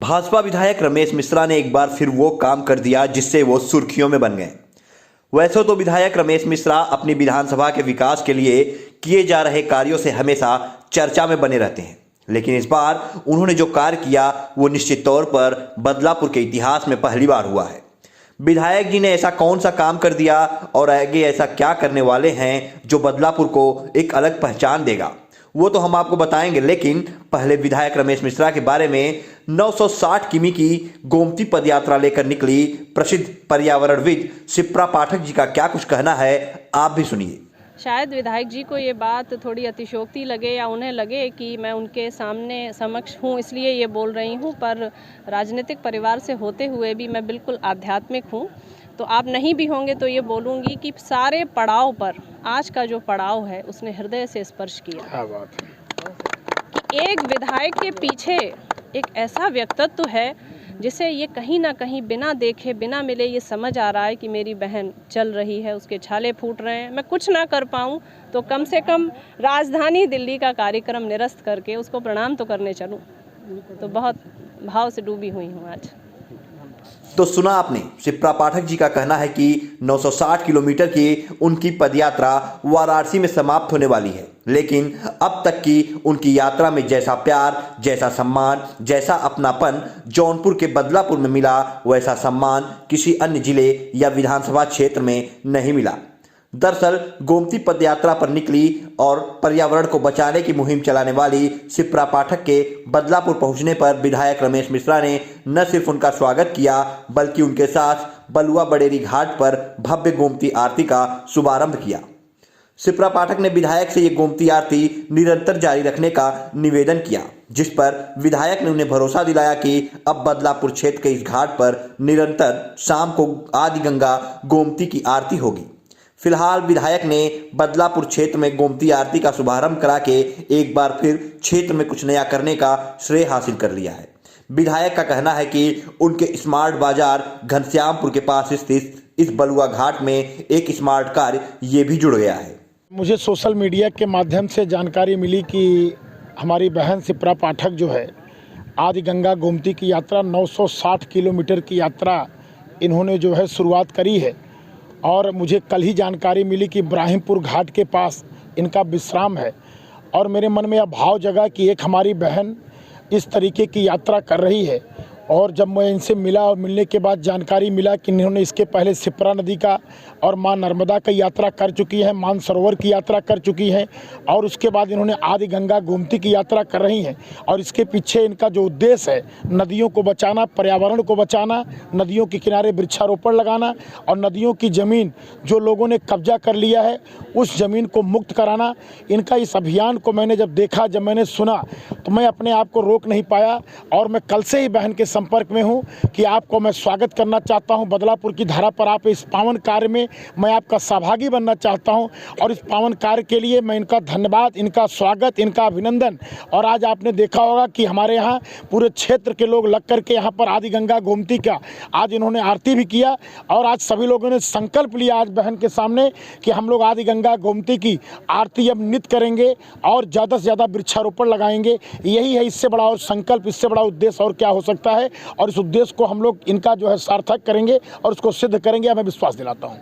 भाजपा विधायक रमेश मिश्रा ने एक बार फिर वो काम कर दिया जिससे वो सुर्खियों में बन गए। वैसे तो विधायक रमेश मिश्रा अपनी विधानसभा के विकास के लिए किए जा रहे कार्यों से हमेशा चर्चा में बने रहते हैं, लेकिन इस बार उन्होंने जो कार्य किया वो निश्चित तौर पर बदलापुर के इतिहास में पहली बार हुआ है। विधायक जी ने ऐसा कौन सा काम कर दिया और आगे ऐसा क्या करने वाले हैं जो बदलापुर को एक अलग पहचान देगा, वो तो हम आपको बताएंगे। लेकिन पहले विधायक रमेश मिश्रा के बारे में 960 किमी की गोमती पदयात्रा लेकर निकली प्रसिद्ध पर्यावरणविद शिप्रा पाठक जी का क्या कुछ कहना है, आप भी सुनिए। शायद विधायक जी को ये बात थोड़ी अतिशयोक्ति लगे या उन्हें लगे कि मैं उनके सामने समक्ष हूँ इसलिए ये बोल रही हूँ, पर राजनीतिक परिवार से होते हुए भी मैं बिल्कुल आध्यात्मिक हूँ। तो आप नहीं भी होंगे तो ये बोलूँगी कि सारे पड़ाव पर आज का जो पड़ाव है उसने हृदय से स्पर्श किया। क्या बात है कि एक विधायक के पीछे एक ऐसा व्यक्तित्व है जिसे ये कहीं ना कहीं बिना देखे बिना मिले ये समझ आ रहा है कि मेरी बहन चल रही है, उसके छाले फूट रहे हैं। मैं कुछ ना कर पाऊँ तो कम से कम राजधानी दिल्ली का कार्यक्रम निरस्त करके उसको प्रणाम तो करने चलूँ। तो बहुत भाव से डूबी हुई हूँ आज। तो सुना आपने, शिप्रा पाठक जी का कहना है कि 960 किलोमीटर की उनकी पदयात्रा वाराणसी में समाप्त होने वाली है, लेकिन अब तक की उनकी यात्रा में जैसा प्यार, जैसा सम्मान, जैसा अपनापन जौनपुर के बदलापुर में मिला, वैसा सम्मान किसी अन्य जिले या विधानसभा क्षेत्र में नहीं मिला। दरअसल गोमती पदयात्रा पर निकली और पर्यावरण को बचाने की मुहिम चलाने वाली शिप्रा पाठक के बदलापुर पहुंचने पर विधायक रमेश मिश्रा ने न सिर्फ उनका स्वागत किया बल्कि उनके साथ बलुआ बड़ेरी घाट पर भव्य गोमती आरती का शुभारंभ किया। शिप्रा पाठक ने विधायक से ये गोमती आरती निरंतर जारी रखने का निवेदन किया, जिस पर विधायक ने उन्हें भरोसा दिलाया कि अब बदलापुर क्षेत्र के इस घाट पर निरंतर शाम को आदि गंगा गोमती की आरती होगी। फिलहाल विधायक ने बदलापुर क्षेत्र में गोमती आरती का शुभारंभ करा के एक बार फिर क्षेत्र में कुछ नया करने का श्रेय हासिल कर लिया है। विधायक का कहना है कि उनके स्मार्ट बाजार घनश्यामपुर के पास स्थित इस बलुआ घाट में एक स्मार्ट कार ये भी जुड़ गया है। मुझे सोशल मीडिया के माध्यम से जानकारी मिली कि हमारी बहन शिप्रा पाठक जो है आदि गंगा गोमती की यात्रा 960 किलोमीटर की यात्रा इन्होंने जो है शुरुआत करी है। और मुझे कल ही जानकारी मिली कि इब्राहिमपुर घाट के पास इनका विश्राम है। और मेरे मन में यह भाव जगा कि एक हमारी बहन इस तरीके की यात्रा कर रही है। और जब मैं इनसे मिला और मिलने के बाद जानकारी मिला कि इन्होंने इसके पहले शिप्रा नदी का और मां नर्मदा की यात्रा कर चुकी हैं, मानसरोवर की यात्रा कर चुकी हैं और उसके बाद इन्होंने आदि गंगा गोमती की यात्रा कर रही हैं। और इसके पीछे इनका जो उद्देश्य है नदियों को बचाना, पर्यावरण को बचाना, नदियों के किनारे वृक्षारोपण लगाना और नदियों की ज़मीन जो लोगों ने कब्जा कर लिया है उस ज़मीन को मुक्त कराना। इनका इस अभियान को मैंने जब देखा, जब मैंने सुना तो मैं अपने आप को रोक नहीं पाया। और मैं कल से ही बहन के संपर्क में हूं कि आपको मैं स्वागत करना चाहता हूं बदलापुर की धरा पर। आप इस पावन कार्य में मैं आपका सहभागी बनना चाहता हूं और इस पावन कार्य के लिए मैं इनका धन्यवाद, इनका स्वागत, इनका अभिनंदन। और आज आपने देखा होगा कि हमारे यहाँ पूरे क्षेत्र के लोग लग करके यहाँ पर आदि गंगा गोमती का आज इन्होंने आरती भी किया। और आज सभी लोगों ने संकल्प लिया आज बहन के सामने कि हम लोग आदि गंगा गोमती की आरती अब नित्य करेंगे और ज़्यादा से ज़्यादा वृक्षारोपण लगाएंगे। यही है इससे बड़ा और संकल्प, इससे बड़ा उद्देश्य और क्या हो सकता है। और इस उद्देश्य को हम लोग इनका जो है सार्थक करेंगे और उसको सिद्ध करेंगे, मैं विश्वास दिलाता हूँ।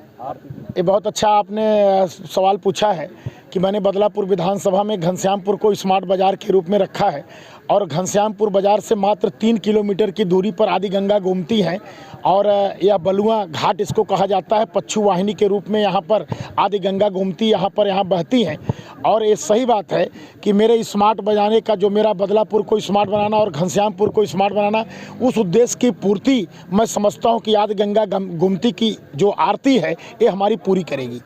ये बहुत अच्छा आपने सवाल पूछा है कि मैंने बदलापुर विधानसभा में घनश्यामपुर को स्मार्ट बाजार के रूप में रखा है और घनश्यामपुर बाजार से मात्र 3 किलोमीटर की दूरी पर आदि गंगा गोमती है। और यह बलुआ घाट इसको कहा जाता है, पच्छू वाहिनी के रूप में यहाँ पर आदि गंगा गोमती यहाँ बहती हैं। और ये सही बात है कि मेरे स्मार्ट बनाने का जो मेरा बदलापुर को स्मार्ट बनाना और घनश्यामपुर को स्मार्ट बनाना, उस उद्देश्य की पूर्ति मैं समझता हूँ कि आदि गंगा गोमती की जो आरती है ये हमारी पूरी करेगी।